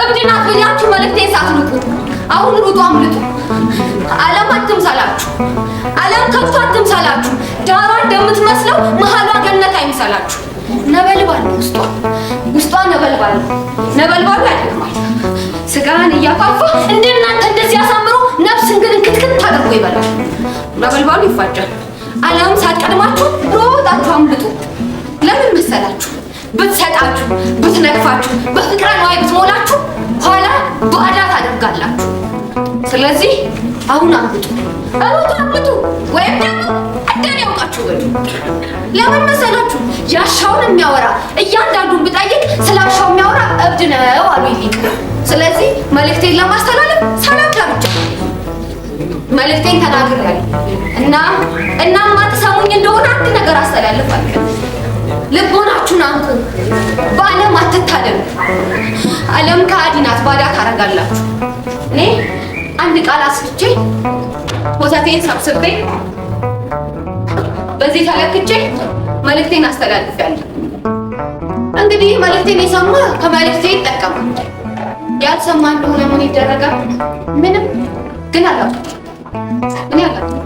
እብድ ናት ብላችሁ መልእክቴን ሳትንቁ አሁን ሩጡ፣ አምልጡ። ዓለም አትምሰላችሁ፣ ዓለም ከብቶ አትምሰላችሁ። ዳሯ እንደምትመስለው መሀሏ ገነት አይምሰላችሁ። ነበልባል ነው ውስጧ ነበልባል ነው። ነበልባሉ ያደግማል። ስጋን እያፋፋ እንደናንተ እንደዚህ አሳምሮ ነፍስን ግን ክትክት አድርጎ ይበላል። ነበልባሉ ይፋጃል። ዓለም ሳትቀድማችሁ ሮጣችሁ አምልጡ። ለምን መሰላችሁ? ብትሰጣችሁ፣ ብትነቅፋችሁ፣ በፍቅረ ነዋይ ብትሞላችሁ ኋላ ባዳ ታደርጋላችሁ። ስለዚህ አሁን አምልጡ፣ አምልጡ፣ ወይም ደግሞ እንደኔ ያውቃችሁ በሉ። ለምን መሰላችሁ? ያሻውን የሚያወራ እያንዳንዱን ብጠይቅ ስላሻው የሚያወራ እብድ ነው አሉ ይሊቅ። ስለዚህ መልእክቴን ለማስተላለፍ ሰላም ዳርቻ መልእክቴን ተናግሬያለሁ እና ማትሰሙኝ እንደሆነ አንድ ነገር አስተላልፋለሁ። ልቦናችሁን አንቁ። በዓለም አትታደሉ። ዓለም ከሃዲ ናት፣ ባዳ ታረጋላችሁ። እኔ አንድ ቃል አስፍቼ ወተቴን ሰብስቤ በዚህ ተለክቼ መልእክቴን አስተላልፌያለሁ። እንግዲህ መልእክቴን የሰማ ከመልእክቴ ይጠቀማል። ያልሰማ እንደሆነ ምን ይደረጋል? ምንም። ግን አላውቅም። እኔ አላውቅም።